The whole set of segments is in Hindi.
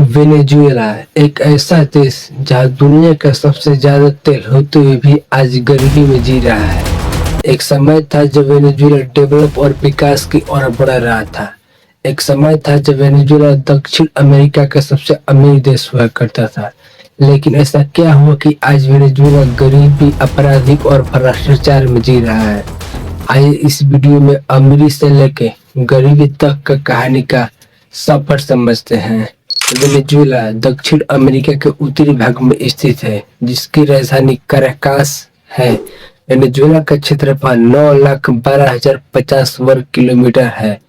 वेनेजुएला एक ऐसा देश जहां दुनिया का सबसे ज्यादा तेल होते हुए भी आज गरीबी में जी रहा है। एक समय था जब वेनेजुएला डेवलप और विकास की ओर बढ़ रहा था। एक समय था जब वेनेजुएला दक्षिण अमेरिका का सबसे अमीर देश हुआ करता था। लेकिन ऐसा क्या हुआ कि आज वेनेजुएला गरीबी, आपराधिक और भ्रष्टाचार में जी रहा है। आइए इस वीडियो में अमीरी से लेके गरीबी तक का कहानी का सफर समझते हैं। वेनेजुएला दक्षिण अमेरिका के उत्तरी भाग में स्थित है, जिसकी राजधानी कैराकास है। वेनेजुएला का क्षेत्रफल 9,12,050 वर्ग किलोमीटर है,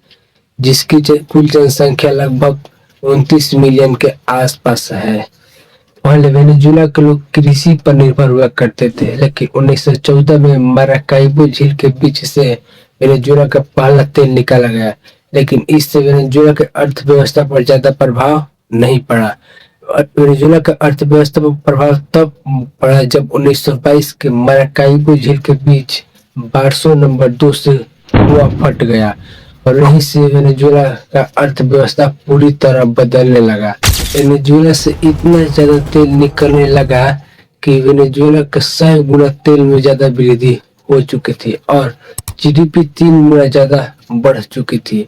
जिसकी कुल जनसंख्या लगभग 29 मिलियन के आसपास है। पहले वेनेजुएला के लोग कृषि पर निर्भर हुआ करते थे, लेकिन 1914 में माराकाइबो झील के बीच से वेनेजुएला का पहला तेल निकाला गया। लेकिन इससे वेनेजुएला के अर्थव्यवस्था पर ज्यादा प्रभाव नहीं पड़ा। वेनेजुएला का अर्थव्यवस्था पर प्रभाव तब पड़ा जब 1922 के माराकाइबो झील के बीच बारसो नंबर 2 से कुआं फट गया और यहीं से वेनेजुएला का अर्थव्यवस्था पूरी तरह बदलने लगा। वेनेजुएला से इतना ज्यादा तेल निकलने लगा कि वेनेजुएला का 100 गुना तेल में ज्यादा वृद्धि हो चुकी थी और जीडीपी 3 गुना ज्यादा बढ़ चुकी थी।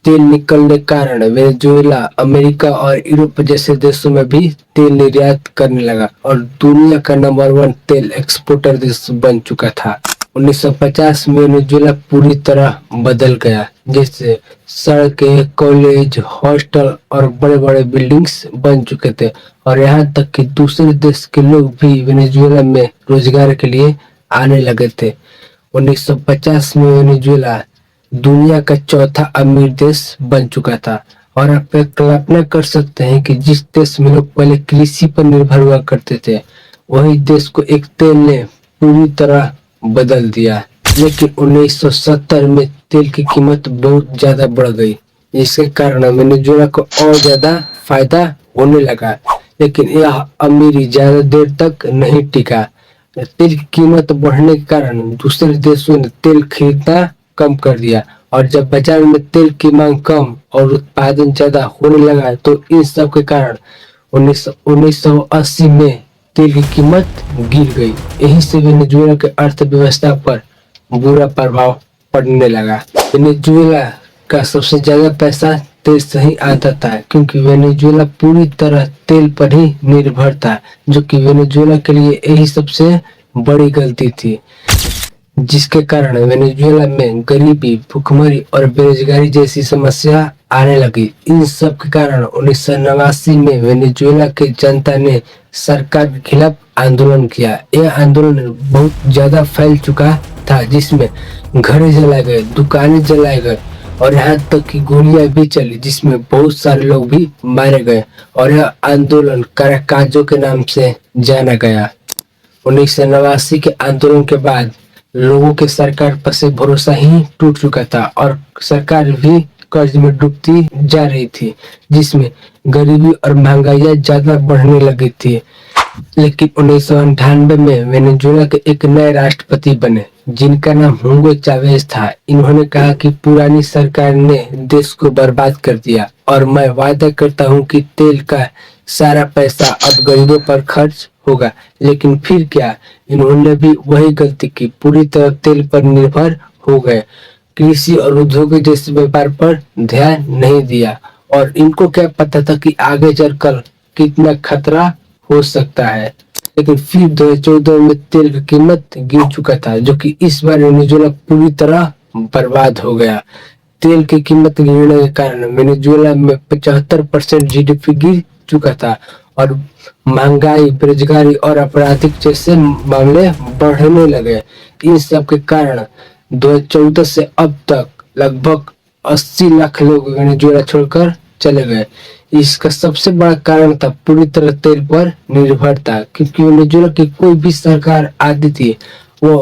तेल निकलने के कारण वेनेजुएला अमेरिका और यूरोप जैसे देशों में भी तेल निर्यात करने लगा और दुनिया का नंबर 1 तेल एक्सपोर्टर देश बन चुका था। 1950 में वेनेजुएला पूरी तरह बदल गया, जैसे सड़कें, कॉलेज, हॉस्टल और बड़े बड़े बिल्डिंग्स बन चुके थे और यहाँ तक कि दूसरे देश के लोग भी वेनेजुएला में रोजगार के लिए आने लगे थे। 1950 में वेनेजुएला दुनिया का चौथा अमीर देश बन चुका था और आप कल्पना कर सकते हैं कि जिस देश में लोग पहले कृषि पर निर्भर हुआ करते थे, वही देश को एक तेल ने पूरी तरह बदल दिया। लेकिन 1970 में तेल की कीमत बहुत ज्यादा बढ़ गई, जिसके कारण वेनेजुएला को और ज्यादा फायदा होने लगा। लेकिन यह अमीरी ज्यादा देर तक नहीं टिका। तेल की कीमत बढ़ने के कारण दूसरे देशों ने तेल खरीदना कम कर दिया और जब बाजार में तेल की मांग कम और उत्पादन ज्यादा होने लगा तो इन सब के कारण 1980 में तेल की कीमत गिर गई। यहीं से वेनेजुएला के अर्थव्यवस्था पर बुरा प्रभाव पड़ने लगा। वेनेजुएला का सबसे ज्यादा पैसा तेल से ही आता था, क्योंकि वेनेजुएला पूरी तरह तेल पर ही निर्भर था, जो कि वेनेजुएला के लिए यही सबसे बड़ी गलती थी, जिसके कारण वेनेजुएला में गरीबी, भुखमरी और बेरोजगारी जैसी समस्या आने लगी। इन सब के कारण 1989 में वेनेजुएला की जनता ने सरकार के खिलाफ आंदोलन किया। यह आंदोलन बहुत ज्यादा फैल चुका था, जिसमें घरें जलाए गए, दुकानें जलाए गए और यहाँ तक कि गोलियां भी चली, जिसमें बहुत सारे लोग भी मारे गए और यह आंदोलन काराकाजो के नाम से जाना गया। 1989 के आंदोलन के बाद लोगों के सरकार पर से भरोसा ही टूट चुका था और सरकार भी कर्ज में डूबती जा रही थी, जिसमें गरीबी और महंगाई ज्यादा बढ़ने लगी थी। लेकिन 1998 में वेनेजुएला के एक नए राष्ट्रपति बने, जिनका नाम हुगो चावेज था। इन्होंने कहा कि पुरानी सरकार ने देश को बर्बाद कर दिया और मैं वादा करता हूं कि तेल का सारा पैसा अब गरीबों पर खर्च होगा। लेकिन फिर क्या, इन्होंने भी वही गलती की, पूरी तरह तेल पर निर्भर हो गए, कृषि और उद्योग जैसे व्यापार पर ध्यान नहीं दिया और इनको क्या पता था कि आगे चलकर कितना खतरा हो सकता है। लेकिन फिर 2014 में तेल की कीमत गिर चुका था, जो कि इस बार वेनेजुएला पूरी तरह बर्बाद हो गया। तेल की कीमत गिरने के कारण वेनेजुएला में 75% जीडीपी गिर चुका था और महंगाई, बेरोजगारी और आपराधिक जैसे मामले बढ़ने लगे। इन सब के कारण 2014 से अब तक लगभग 80 लाख लोग वेनेजुएला छोड़कर चले गए। इसका सबसे बड़ा कारण था पूरी तरह तेल पर निर्भरता, क्योंकि वेनेजुएला की कोई भी सरकार आती थी, वो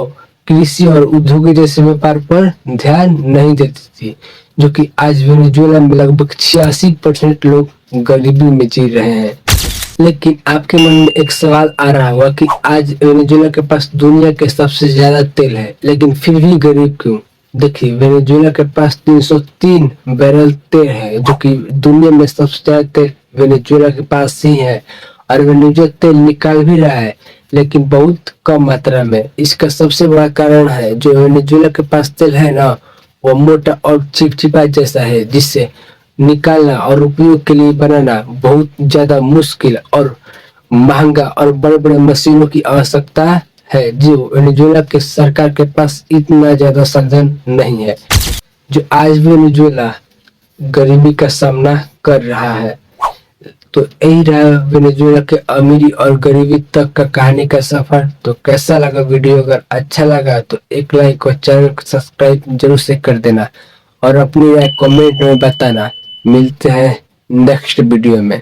कृषि और उद्योग जैसे व्यापार पर ध्यान नहीं देती थी, जो कि आज वेनेजुएला में लगभग 86% लोग गरीबी में जी रहे हैं। लेकिन आपके मन में एक सवाल आ रहा होगा कि आज वेनेजुएला के पास दुनिया के सबसे ज्यादा तेल है, लेकिन फिर भी गरीब क्यों? देखिए, वेनेजुएला के पास 303 बैरल तेल है, जो कि दुनिया में सबसे ज्यादा तेल वेनेजुएला के पास ही है और वेनेजुएला तेल निकाल भी रहा है, लेकिन बहुत कम मात्रा में। इसका सबसे बड़ा कारण है जो वेनेजुएला के पास तेल है ना, वो मोटा और चिपचिपा जैसा है, जिससे निकालना और उपयोग के लिए बनाना बहुत ज्यादा मुश्किल और महंगा और बड़े बड़े मशीनों की आवश्यकता है, जो वेनेजुएला के सरकार के पास इतना ज्यादा साधन नहीं है, जो आज वेनेजुएला गरीबी का सामना कर रहा है। तो यही रहा वेनेजुएला के अमीरी और गरीबी तक का कहानी का सफर। तो कैसा लगा वीडियो? अगर अच्छा लगा तो एक लाइक और चैनल को सब्सक्राइब जरूर से कर देना और अपनी राय कमेंट में बताना। मिलते हैं नेक्स्ट वीडियो में।